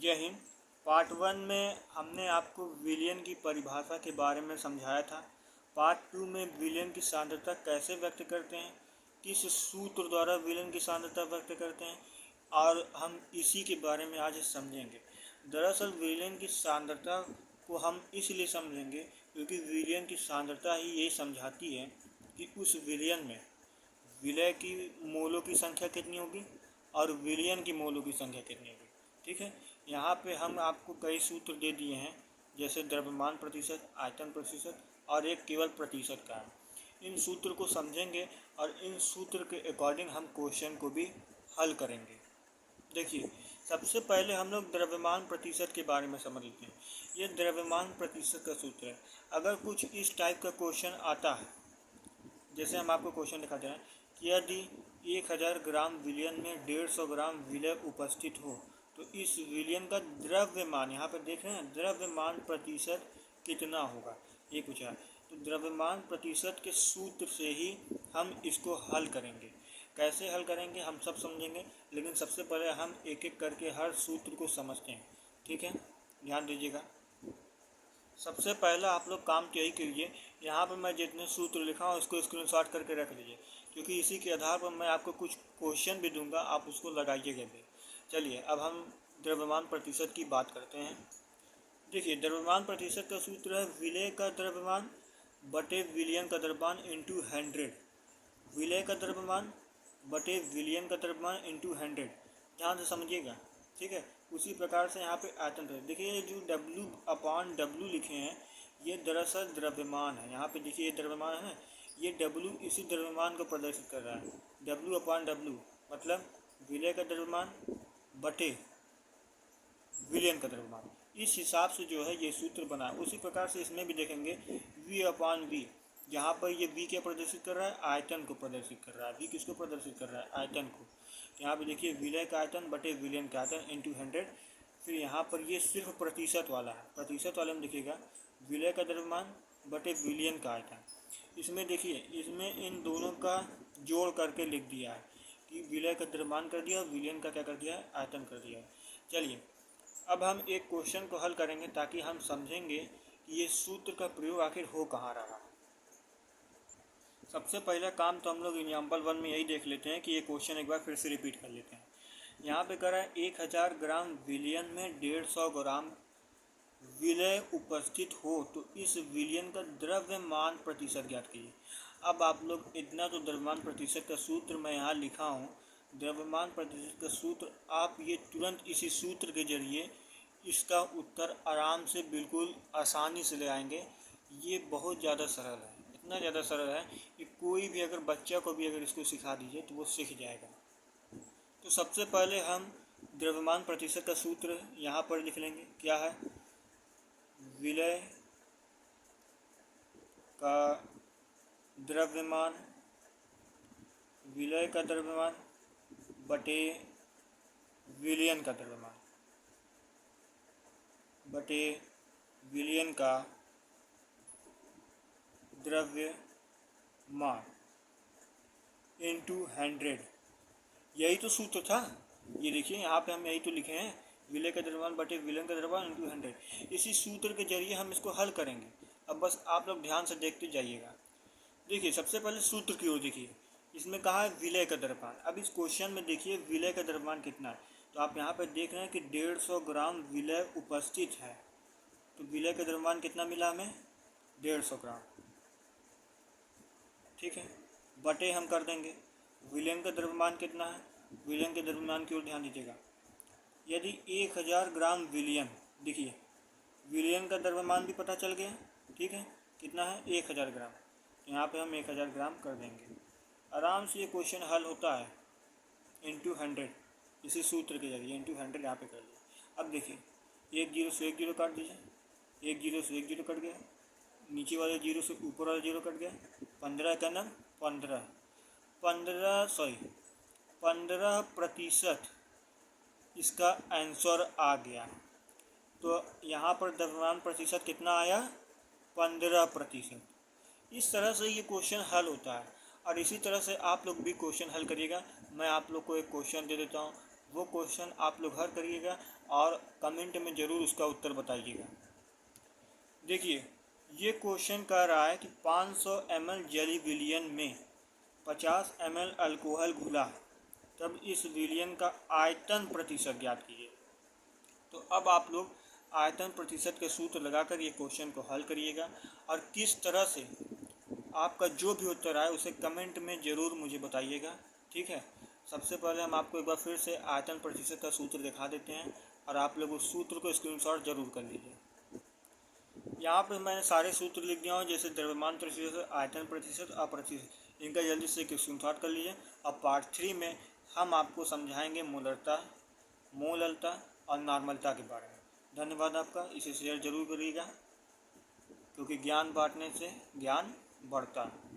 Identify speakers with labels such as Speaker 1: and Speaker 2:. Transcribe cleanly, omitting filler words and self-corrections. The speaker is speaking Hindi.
Speaker 1: जय हिंद। पार्ट 1 में हमने आपको विलयन की परिभाषा के बारे में समझाया था। पार्ट 2 में विलयन की सांद्रता कैसे व्यक्त करते हैं, किस सूत्र द्वारा विलयन की सांद्रता व्यक्त करते हैं, और हम इसी के बारे में आज समझेंगे। दरअसल विलयन की सांद्रता को हम इसलिए समझेंगे क्योंकि विलयन की सांद्रता ही ये समझाती है कि उस विलयन में विलय की मोलों की संख्या कितनी होगी और विलयन की मोलों की संख्या कितनी होगी। ठीक है, यहाँ पे हम आपको कई सूत्र दे दिए हैं, जैसे द्रव्यमान प्रतिशत, आयतन प्रतिशत और एक केवल प्रतिशत का है। इन सूत्र को समझेंगे और इन सूत्र के अकॉर्डिंग हम क्वेश्चन को भी हल करेंगे। देखिए, सबसे पहले हम लोग द्रव्यमान प्रतिशत के बारे में समझ लेते हैं। ये द्रव्यमान प्रतिशत का सूत्र है। अगर कुछ इस टाइप का क्वेश्चन आता है, जैसे हम आपको क्वेश्चन दिखाते हैं कि यदि 1000 ग्राम विलयन में 150 ग्राम विलय उपस्थित हो तो इस विलयन का द्रव्यमान, यहाँ पर देख रहे हैं, द्रव्यमान प्रतिशत कितना होगा, ये पूछा है। तो द्रव्यमान प्रतिशत के सूत्र से ही हम इसको हल करेंगे। कैसे हल करेंगे हम सब समझेंगे, लेकिन सबसे पहले हम एक एक करके हर सूत्र को समझते हैं। ठीक है, ध्यान दीजिएगा। सबसे पहला आप लोग काम तो यही कीजिए, यहाँ पर मैं जितने सूत्र लिखा हूँ उसको स्क्रीनशॉट करके रख लीजिए, क्योंकि इसी के आधार पर मैं आपको कुछ क्वेश्चन भी दूंगा, आप उसको लगाइएगा भी। चलिए, अब हम द्रव्यमान प्रतिशत की बात करते हैं। देखिए, द्रव्यमान प्रतिशत का सूत्र है विलय का द्रव्यमान बटे विलयन का द्रव्यमान इंटू 100। विलय का द्रव्यमान बटे विलयन का द्रव्यमान इंटू 100। ध्यान से समझिएगा। ठीक है, उसी प्रकार से यहाँ पे आयतन है। देखिए, ये जो W/W लिखे हैं ये दरअसल द्रव्यमान है। यहाँ पे देखिए, ये द्रव्यमान है ना, ये W इसी द्रव्यमान को प्रदर्शित कर रहा है। W/W मतलब विलय का द्रव्यमान बटे विलयन का द्रव्यमान। इस हिसाब से जो है ये सूत्र बना है। उसी प्रकार से इसमें भी देखेंगे V/V, यहाँ पर ये V क्या प्रदर्शित कर रहा है, आयतन को प्रदर्शित कर रहा है। V किसको प्रदर्शित कर रहा है, आयतन को। यहाँ पे देखिए विलय का आयतन बटे विलयन का आयतन इंटू 100। फिर यहाँ पर ये सिर्फ प्रतिशत वाला है। प्रतिशत वाले में देखिएगा विलय का द्रव्यमान बटे विलयन का आयतन। इसमें देखिए, इसमें इन दोनों का जोड़ करके लिख दिया है कि विलय का द्रव्यमान कर दिया, विलयन का क्या कर दिया है, आयतन कर दिया है। चलिए, अब हम एक क्वेश्चन को हल करेंगे ताकि हम समझेंगे कि ये सूत्र का प्रयोग आखिर हो कहाँ रहा। सबसे पहला काम तो हम लोग एग्जाम्पल 1 में यही देख लेते हैं कि ये क्वेश्चन एक बार फिर से रिपीट कर लेते हैं। यहाँ पे कह रहा है 1000 ग्राम विलयन में 150 ग्राम विलय उपस्थित हो तो इस विलयन का द्रव्यमान प्रतिशत ज्ञात कीजिए। अब आप लोग इतना तो द्रव्यमान प्रतिशत का सूत्र मैं यहाँ लिखा हूँ, द्रव्यमान प्रतिशत का सूत्र, आप ये तुरंत इसी सूत्र के जरिए इसका उत्तर आराम से बिल्कुल आसानी से ले आएंगे। ये बहुत ज़्यादा सरल है, इतना ज़्यादा सरल है कि कोई भी अगर बच्चा को भी अगर इसको सिखा दीजिए तो वो सीख जाएगा। तो सबसे पहले हम द्रव्यमान प्रतिशत का सूत्र यहाँ पर लिख लेंगे। क्या है, विलय का द्रव्यमान, विलय का द्रव्यमान बटे विलयन का द्रव्यमान बटे विलयन का द्रव्यमान इंटू 100। यही तो सूत्र था। ये देखिए, यहाँ पे हम यही तो लिखे हैं, विलय का द्रव्यमान बटे विलयन का द्रव्यमान इंटू 100। इसी सूत्र के जरिए हम इसको हल करेंगे। अब बस आप लोग ध्यान से देखते जाइएगा। देखिए, सबसे पहले सूत्र की ओर देखिए, इसमें कहा है विलय का द्रव्यमान। अब इस क्वेश्चन में देखिए विलय का द्रव्यमान कितना है, तो आप यहाँ पर देख रहे हैं कि 150 ग्राम विलय उपस्थित है। तो विलय का द्रव्यमान कितना मिला हमें, 150 ग्राम। ठीक है, बटे हम कर देंगे विलयन का द्रव्यमान कितना है, विलयन के द्रव्यमान की ओर ध्यान दीजिएगा। यदि 1000 ग्राम विलयन, देखिए विलयन का द्रव्यमान भी पता चल गया। ठीक है, कितना है, 1000 ग्राम। यहाँ पे हम 1000 ग्राम कर देंगे। आराम से ये क्वेश्चन हल होता है। इंटू 100 इसी सूत्र के जरिए इंटू 100 यहाँ पे कर दिया। अब देखिए, एक जीरो से एक जीरो काट दीजिए, एक जीरो से एक जीरो कट गया, नीचे वाले जीरो से ऊपर वाला जीरो कट गया। 15 का नाम 15% इसका आंसर आ गया। तो यहाँ पर द्रव्यमान प्रतिशत कितना आया, 15%। इस तरह से ये क्वेश्चन हल होता है और इसी तरह से आप लोग भी क्वेश्चन हल करिएगा। मैं आप लोग को एक क्वेश्चन दे देता हूँ, वो क्वेश्चन आप लोग हल करिएगा और कमेंट में ज़रूर उसका उत्तर बताइएगा। देखिए, ये क्वेश्चन कह रहा है कि 500 ml जेली विलियन में 50 ml अल्कोहल घुला, तब इस विलियन का आयतन प्रतिशत ज्ञात कीजिए। तो अब आप लोग आयतन प्रतिशत के सूत्र लगाकर ये क्वेश्चन को हल करिएगा और किस तरह से आपका जो भी उत्तर आए उसे कमेंट में ज़रूर मुझे बताइएगा। ठीक है, सबसे पहले हम आपको एक बार फिर से आयतन प्रतिशत का सूत्र दिखा देते हैं और आप लोग उस सूत्र को स्क्रीनशॉट जरूर कर लीजिए। यहाँ पे मैंने सारे सूत्र लिख दिया हूँ, जैसे द्रव्यमान प्रतिशत, आयतन प्रतिशत और प्रतिशत। इनका जल्दी से एक स्क्रीनशॉट कर लीजिए। अब पार्ट 3 में हम आपको समझाएंगे मोलरता, मोललता और नॉर्मलता के बारे में। धन्यवाद आपका। इसे शेयर जरूर करिएगा, क्योंकि ज्ञान बांटने से ज्ञान बढ़ता है।